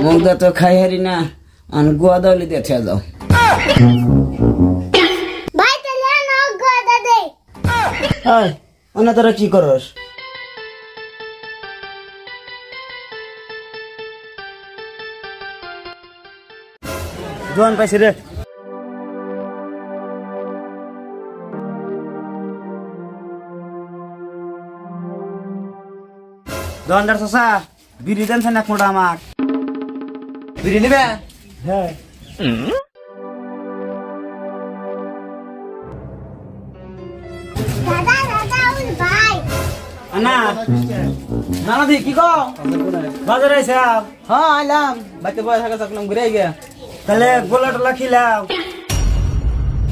মুগদা তো খাই হারি না আন গোয়া দাওলি দেখে যাও ভাই তাহলে না গোয়া দে হাই ওনা তোরা কি করস জোয়ান পাইছি রে দোকানদার চাচা বিড়ি দেন এক মোটা আমাক বিড়ি নিবে হ্যাঁ দাদা দাদা ওই ভাই আনা নানা দি কি কও বাজারে আইছা হ্যাঁ আইলাম বাইতে বয় থাকা থাকলাম ঘুরে গিয়া তাহলে গোলা টোলা খিলাও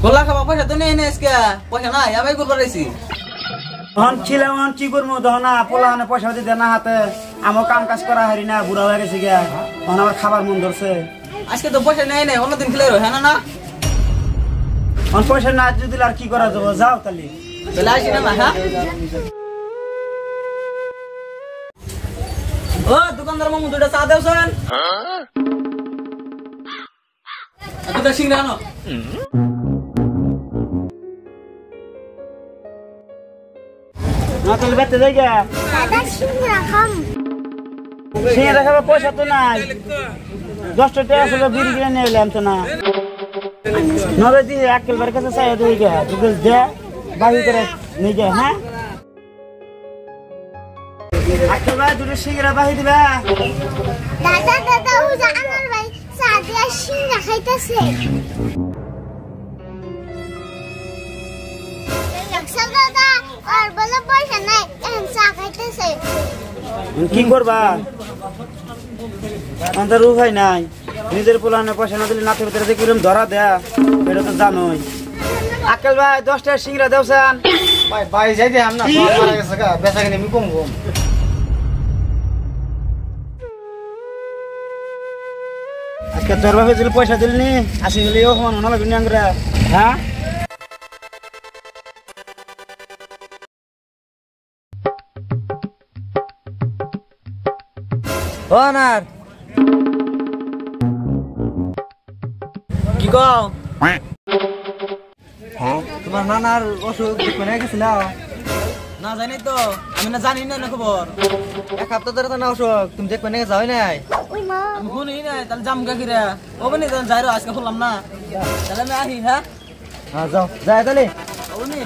গোলা খাবা পয়সা তো নেই আজকে পয়সা নাই আমি গোল করাইছি তখন ছিলাম কি করবো তখন না পোলাহানে পয়সা দিতে না হাতে আমার কাম কাজ করা হারি না বুড়া হয়ে গেছে গিয়া তখন আমার খাবার মন ধরছে আজকে তো পয়সা নেই নাই অন্যদিন খেলে হ্যাঁ না তখন পয়সা না যদি আর কি করা যাবো যাও তাহলে তাহলে আসি না হ্যাঁ ও দোকানদার মামু দুইটা চা দেওছেন দুটা সিংড়া আনো না তাহলে বেতে যাই গা দাদা সিংড়া খাম সিঙ্গারা খাবার পয়সা তো নাই 10 টাকা আসলে বিড়ি কিনে নিয়ে এলাম তো না নবে দিয়ে আক্কেল বার কাছে চাই তুই গা তুই দে বাড়ি করে নিয়ে যা হ্যাঁ আক্কেল ভাই দুটো সিঙ্গারা বাহি দিবা দাদা দাদা ওই যে আমার ভাই চা দিয়া সিংড়া খাইতেছে দেখছেন দাদা আর বলে পয়সা নাই এখন চা খাইতেছে কি করবা আমাদের উপায় নাই নিজের পোলানে পয়সা না দিলে নাতে ভিতরে কিরম ধরা দেয়া এটা তো জানোই আক্কেল ভাই 10 টাকা সিঙ্গারা দেওছেন ভাই ভাই যাই দে আমরা সব মারা গেছে গা বেচা কিনে আমি কম আজকে তোর ভাবে দিলে পয়সা দিলনি আসি গেলে ও সমান মনে লাগবে না হ্যাঁ ও আনার কি কও তোমার নানার অসুখ দেখে গেছিল না জানি তো আমি না জানি না খবর এক সপ্তাহ ধরে তো না অসুখ তুমি দেখবে না যাও নাই ওই মা আমি শুনি নাই তাহলে জাম গা কিরা ও বনি যাই আজকে শুনলাম না তাহলে আমি আহি হ্যাঁ হ্যাঁ যাও যাই তাহলে ওনি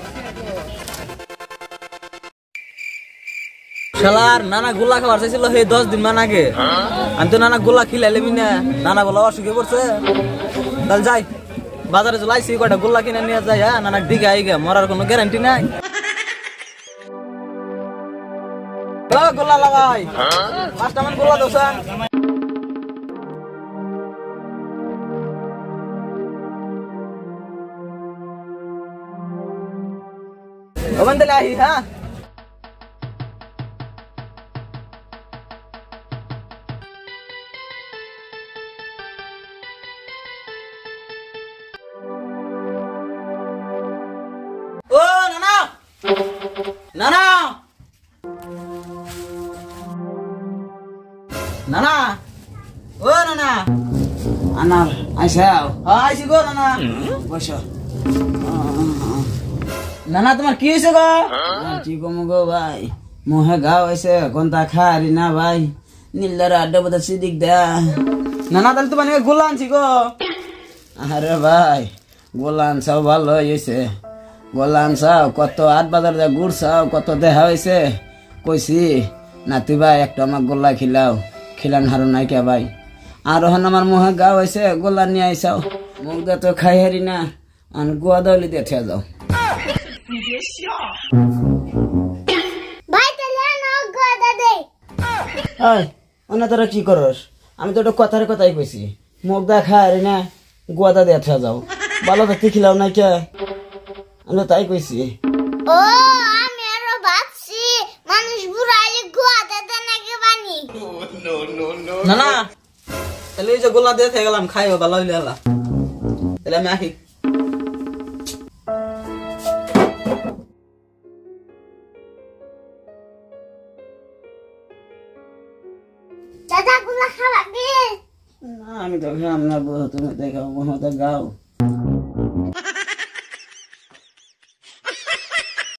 শালার নানা গোলা খাবার চাইছিল সেই 10 দিন মান আগে আমি তো নানা গোলা খিলাইলাম না নানা বলা অসুখে পড়ছে তাহলে যাই বাজারে চলাইছি কয়টা গোলা কিনে নিয়ে যাই হ্যাঁ নানা দিকে আই গে মরার কোনো গ্যারান্টি নাই ও গোলা লাগাই 5টা মান গোলা দোসান ও বন্ধলে আহি হ্যাঁ ও নানা নানা নানা ও নানা আনার আইসাও আইছি গো নানা বসো নানা তোমার কি হয়েছে গো কি কম গো ভাই মুহে ঘাও হয়েছে কোনটা খারি না ভাই নীলার আড্ডা বোধ সিদিক দেয়া নানা তাহলে তোমার গোলা আনছি গো আরে ভাই গোলান সব ভালো হয়েছে গোলান সাও কত 8 বাজার যা গুড় সাও কত দেখা হয়েছে কইছি নাতি ভাই একটা আমার গোলা খিলাও খিলান হারো নাই কে ভাই আর হন আমার মুহে ঘাও হয়েছে গোলা নিয়ে আইসাও মুগদা তো খাই হারি না আন গোয়া দাওলি দেখে যাও ভাই তাহলে না গোয়া দে হাই ওনা তোরা কি করস আমি তো ওটা কথাই কইছি মুগদা খাই হারি না গোয়া দা দেখে যাও ভালো দেখতে খিলাও নাই কে আমি তাই কইছি ও আমি আরো ভাবছি মানুষ বুড়াইলে গোয়া দে নাকি বানি নানা তাহলে এই যে গোলা দিয়ে থেকে গেলাম খাইও ভালো হইলে আলা তাহলে আমি আহি দাদা গুলা খাওয়া দে আমি তো খাম না বউ, তুমি দেখাও মহতে গাও।